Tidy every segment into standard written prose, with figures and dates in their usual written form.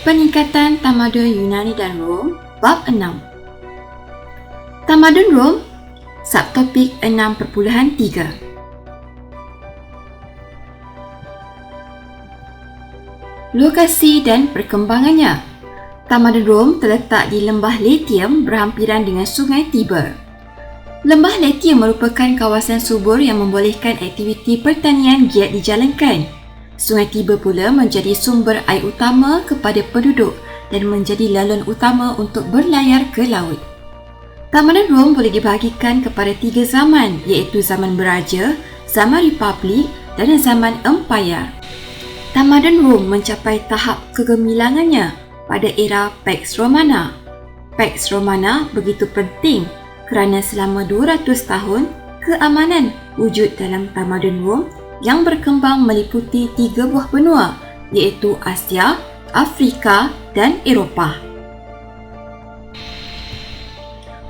Peningkatan Tamadun Yunani dan Rom, Bab 6. Tamadun Rom, Subtopik 6.3. Lokasi dan perkembangannya. Tamadun Rom terletak di Lembah Latium berhampiran dengan Sungai Tiber. Lembah Latium merupakan kawasan subur yang membolehkan aktiviti pertanian giat dijalankan. Sungai Tiber pula menjadi sumber air utama kepada penduduk dan menjadi laluan utama untuk berlayar ke laut. Tamadun Rom boleh dibahagikan kepada 3 zaman, iaitu zaman beraja, zaman republik dan zaman empayar. Tamadun Rom mencapai tahap kegemilangannya pada era Pax Romana. Pax Romana begitu penting kerana selama 200 tahun keamanan wujud dalam Tamadun Rom yang berkembang meliputi 3 buah benua, iaitu Asia, Afrika dan Eropah.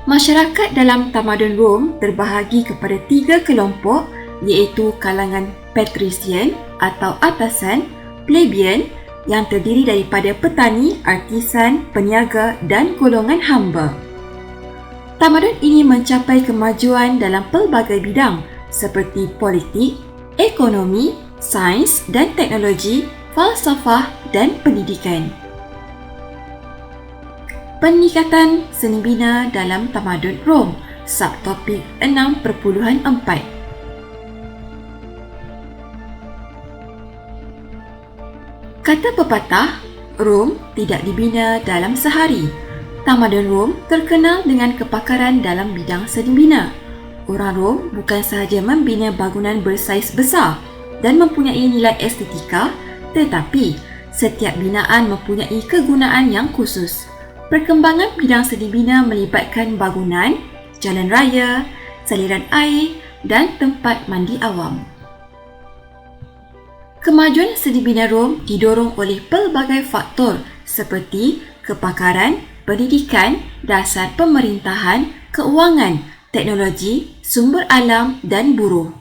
Masyarakat dalam Tamadun Rom terbahagi kepada 3 kelompok, iaitu kalangan patrician atau atasan, plebeian yang terdiri daripada petani, artisan, peniaga dan golongan hamba. Tamadun ini mencapai kemajuan dalam pelbagai bidang seperti politik, ekonomi, sains dan teknologi, falsafah dan pendidikan. Peningkatan seni bina dalam Tamadun Rom, subtopik 6.4. Kata pepatah, Rom tidak dibina dalam sehari. Tamadun Rom terkenal dengan kepakaran dalam bidang seni bina. Orang Rom bukan sahaja membina bangunan bersaiz besar dan mempunyai nilai estetika, tetapi setiap binaan mempunyai kegunaan yang khusus. Perkembangan bidang seni bina melibatkan bangunan, jalan raya, saliran air dan tempat mandi awam. Kemajuan seni bina Rom didorong oleh pelbagai faktor seperti kepakaran, pendidikan, dasar pemerintahan, keuangan, teknologi, sumber alam dan buruh.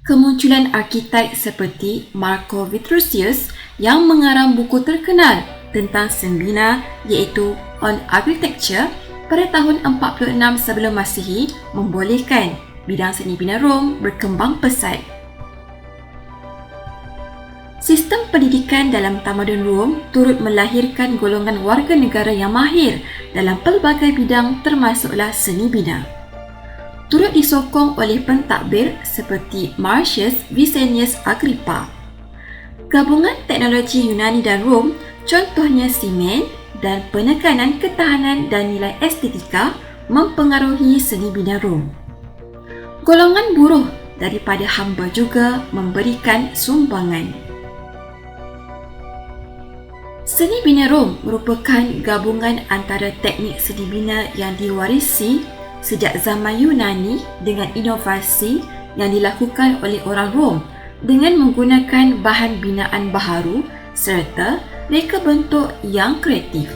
Kemunculan arkitek seperti Marco Vitruvius yang mengarang buku terkenal tentang seni bina iaitu On Architecture pada tahun 46 sebelum Masihi membolehkan bidang seni bina Rom berkembang pesat. Sistem pendidikan dalam Tamadun Rom turut melahirkan golongan warga negara yang mahir dalam pelbagai bidang termasuklah seni bina. Turut disokong oleh pentadbir seperti Marcius Vicinius Agrippa. Gabungan teknologi Yunani dan Rom, contohnya simen dan penekanan ketahanan dan nilai estetika mempengaruhi seni bina Rom. Golongan buruh daripada hamba juga memberikan sumbangan. Seni bina Rom merupakan gabungan antara teknik seni bina yang diwarisi sejak zaman Yunani dengan inovasi yang dilakukan oleh orang Rom dengan menggunakan bahan binaan baharu serta reka bentuk yang kreatif.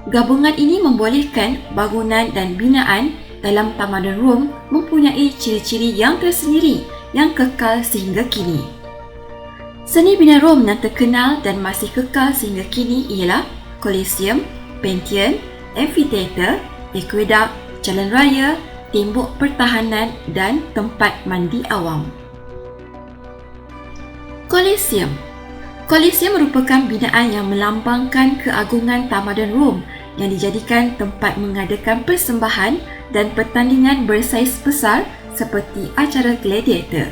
Gabungan ini membolehkan bangunan dan binaan dalam Tamadun Rom mempunyai ciri-ciri yang tersendiri yang kekal sehingga kini. Seni bina Rom yang terkenal dan masih kekal sehingga kini ialah Colosseum, Pantheon, Amphitheater, Aqueduct, jalan raya, tembok pertahanan dan tempat mandi awam. Colosseum. Colosseum merupakan binaan yang melambangkan keagungan Tamadun Rom yang dijadikan tempat mengadakan persembahan dan pertandingan bersaiz besar seperti acara gladiator.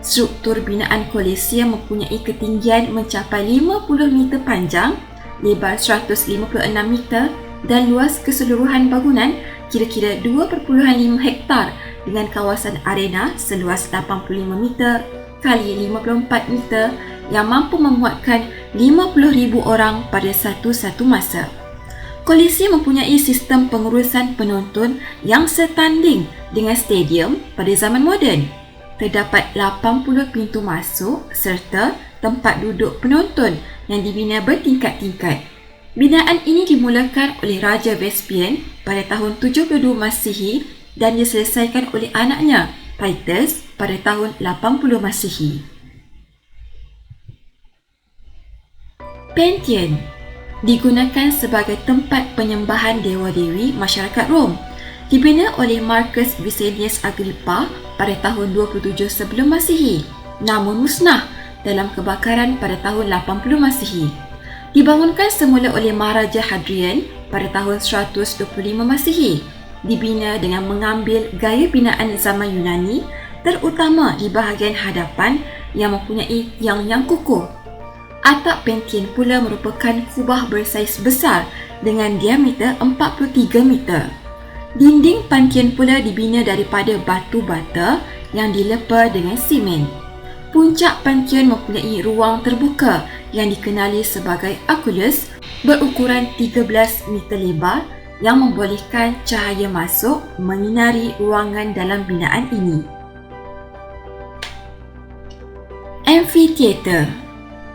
Struktur binaan Colosseum mempunyai ketinggian mencapai 50 meter panjang, lebar 156 meter dan luas keseluruhan bangunan kira-kira 2.5 hektar dengan kawasan arena seluas 85 meter kali 54 meter yang mampu memuatkan 50,000 orang pada satu masa. Colosseum mempunyai sistem pengurusan penonton yang setanding dengan stadium pada zaman moden. Terdapat 80 pintu masuk serta tempat duduk penonton yang dibina bertingkat-tingkat. Binaan ini dimulakan oleh Raja Vespasian pada tahun 72 Masihi dan diselesaikan oleh anaknya Titus pada tahun 80 Masihi. Pantheon. digunakan sebagai tempat penyembahan dewa-dewi masyarakat Rom. Dibina oleh Marcus Vicinius Agrippa pada tahun 27 sebelum Masihi, namun musnah dalam kebakaran pada tahun 80 Masihi. Dibangunkan semula oleh Maharaja Hadrian pada tahun 125 Masihi. Dibina dengan mengambil gaya binaan zaman Yunani, terutama di bahagian hadapan yang mempunyai tiang yang kukuh. Atap pentien pula merupakan kubah bersaiz besar dengan diameter 43 meter. Dinding pantien pula dibina daripada batu bata yang dilepa dengan simen. Puncak pantien mempunyai ruang terbuka yang dikenali sebagai oculus berukuran 13 meter lebar yang membolehkan cahaya masuk menyinari ruangan dalam binaan ini. Amphitheater.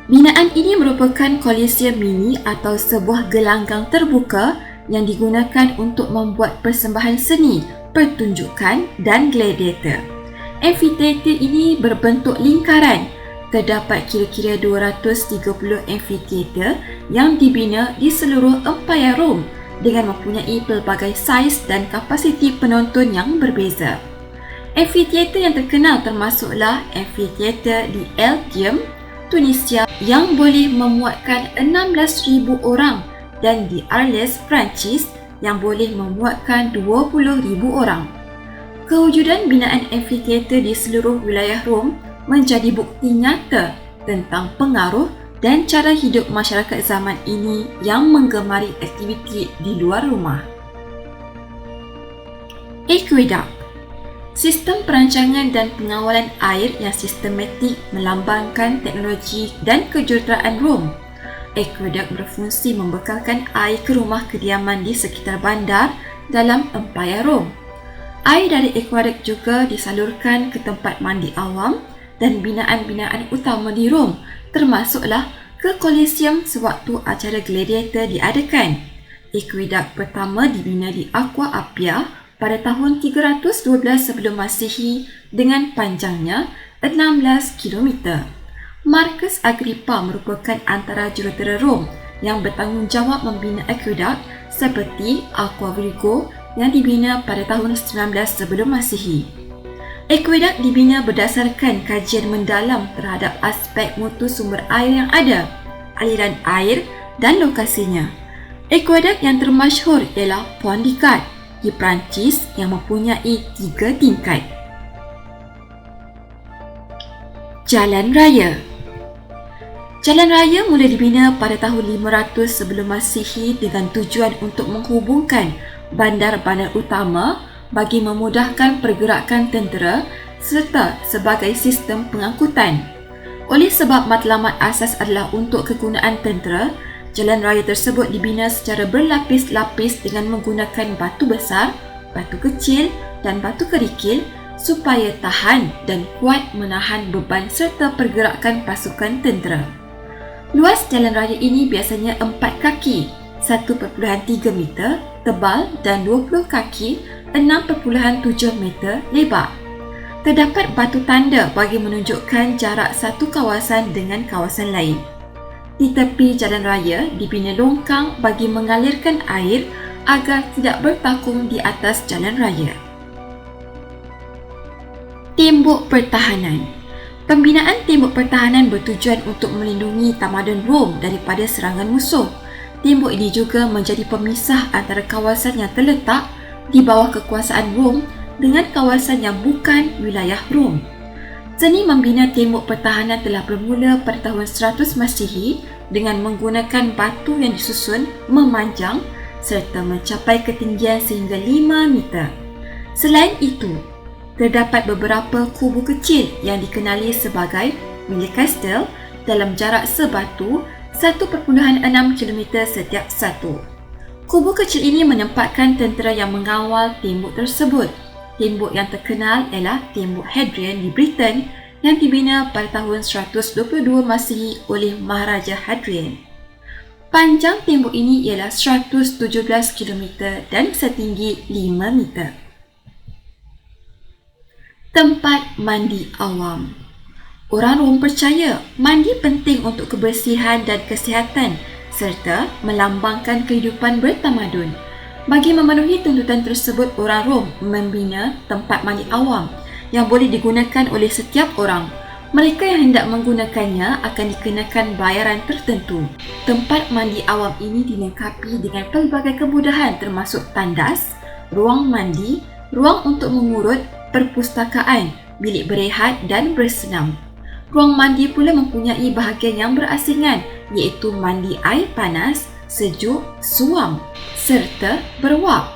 Binaan ini merupakan Colosseum mini atau sebuah gelanggang terbuka yang digunakan untuk membuat persembahan seni, pertunjukan dan gladiator. Amphitheater ini berbentuk lingkaran. Terdapat kira-kira 230 amphitheater yang dibina di seluruh Empayar Rom dengan mempunyai pelbagai saiz dan kapasiti penonton yang berbeza. Amphitheater yang terkenal termasuklah Amphitheater di Elgium, Tunisia yang boleh memuatkan 16,000 orang dan di Arles, Perancis yang boleh memuatkan 20,000 orang. Kewujudan binaan amphitheater di seluruh wilayah Rom menjadi bukti nyata tentang pengaruh dan cara hidup masyarakat zaman ini yang menggemari aktiviti di luar rumah. Aqueduct. Sistem perancangan dan pengawalan air yang sistematik melambangkan teknologi dan kejuruteraan Rom. Aqueduct berfungsi membekalkan air ke rumah kediaman di sekitar bandar dalam Empayar Rom. Air dari aqueduct juga disalurkan ke tempat mandi awam dan binaan-binaan utama di Rom, termasuklah ke Colosseum sewaktu acara gladiator diadakan. Aqueduct pertama dibina di Aqua Appia pada tahun 312 sebelum Masihi dengan panjangnya 16 km. Marcus Agrippa merupakan antara jurutera Rom yang bertanggungjawab membina aqueduct seperti Aqua Virgo yang dibina pada tahun 19 sebelum Masihi. Aqueduct dibina berdasarkan kajian mendalam terhadap aspek mutu sumber air yang ada, aliran air dan lokasinya. Aqueduct yang termasyhur ialah Pont du Gard di Perancis yang mempunyai 3 tingkat. Jalan Raya. Jalan raya mula dibina pada tahun 500 sebelum Masihi dengan tujuan untuk menghubungkan bandar-bandar utama bagi memudahkan pergerakan tentera serta sebagai sistem pengangkutan. Oleh sebab matlamat asas adalah untuk kegunaan tentera, jalan raya tersebut dibina secara berlapis-lapis dengan menggunakan batu besar, batu kecil dan batu kerikil supaya tahan dan kuat menahan beban serta pergerakan pasukan tentera. Luas jalan raya ini biasanya 4 kaki, 1.3 meter tebal dan 20 kaki, 6.7 meter lebar. Terdapat batu tanda bagi menunjukkan jarak satu kawasan dengan kawasan lain. Di tepi jalan raya dibina longkang bagi mengalirkan air agar tidak bertakung di atas jalan raya. Tembok pertahanan. Pembinaan tembok pertahanan bertujuan untuk melindungi tamadun Rom daripada serangan musuh. Tembok ini juga menjadi pemisah antara kawasan yang terletak di bawah kekuasaan Rom dengan kawasan yang bukan wilayah Rom. Seni membina tembok pertahanan telah bermula pada tahun 100 Masihi dengan menggunakan batu yang disusun memanjang serta mencapai ketinggian sehingga 5 meter. Selain itu, terdapat beberapa kubu kecil yang dikenali sebagai mini castle dalam jarak sebatu 1.6 km setiap satu. Kubu kecil ini menempatkan tentera yang mengawal tembok tersebut. Tembok yang terkenal ialah Tembok Hadrian di Britain yang dibina pada tahun 122 Masihi oleh Maharaja Hadrian. Panjang tembok ini ialah 117 km dan setinggi 5 meter. Tempat mandi awam. Orang Rom percaya mandi penting untuk kebersihan dan kesihatan serta melambangkan kehidupan bertamadun. Bagi memenuhi tuntutan tersebut, orang Rom membina tempat mandi awam yang boleh digunakan oleh setiap orang. Mereka yang hendak menggunakannya akan dikenakan bayaran tertentu. Tempat mandi awam ini dilengkapi dengan pelbagai kemudahan termasuk tandas, ruang mandi, ruang untuk mengurut, perpustakaan, bilik berehat dan bersenam. Ruang mandi pula mempunyai bahagian yang berasingan iaitu mandi air panas, sejuk, suam serta berwak.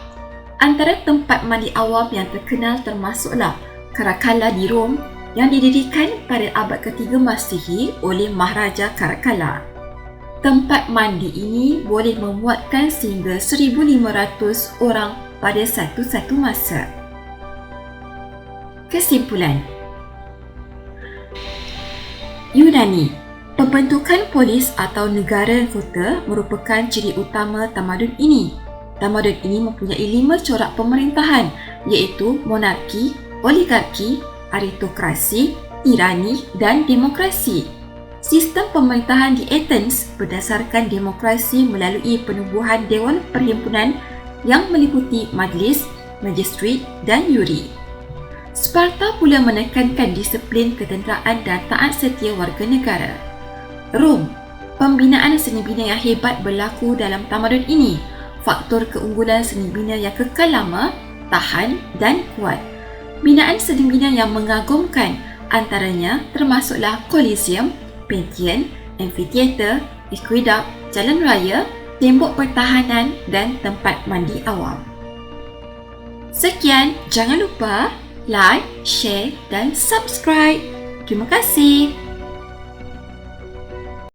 Antara tempat mandi awam yang terkenal termasuklah Caracalla di Rom yang didirikan pada abad ke-3 Masihi oleh Maharaja Caracalla. Tempat mandi ini boleh memuatkan sehingga 1,500 orang pada satu-satu masa. Kesimpulan, Yunani, pembentukan polis atau negara kota merupakan ciri utama tamadun ini. Tamadun ini mempunyai 5 corak pemerintahan iaitu monarki, oligarki, aristokrasi, tirani dan demokrasi. Sistem pemerintahan di Athens berdasarkan demokrasi melalui penubuhan Dewan Perhimpunan yang meliputi majlis, magistrat dan yuri. Sparta pula menekankan disiplin ketenteraan dan taat setia warga negara. Rom, pembinaan seni bina yang hebat berlaku dalam tamadun ini. Faktor keunggulan seni bina yang kekal lama, tahan dan kuat. Binaan seni bina yang mengagumkan antaranya termasuklah Colosseum, Pantheon, Amphitheater, Aqueduct, jalan raya, tembok pertahanan dan tempat mandi awam. Sekian, jangan lupa like, share dan subscribe. Terima kasih.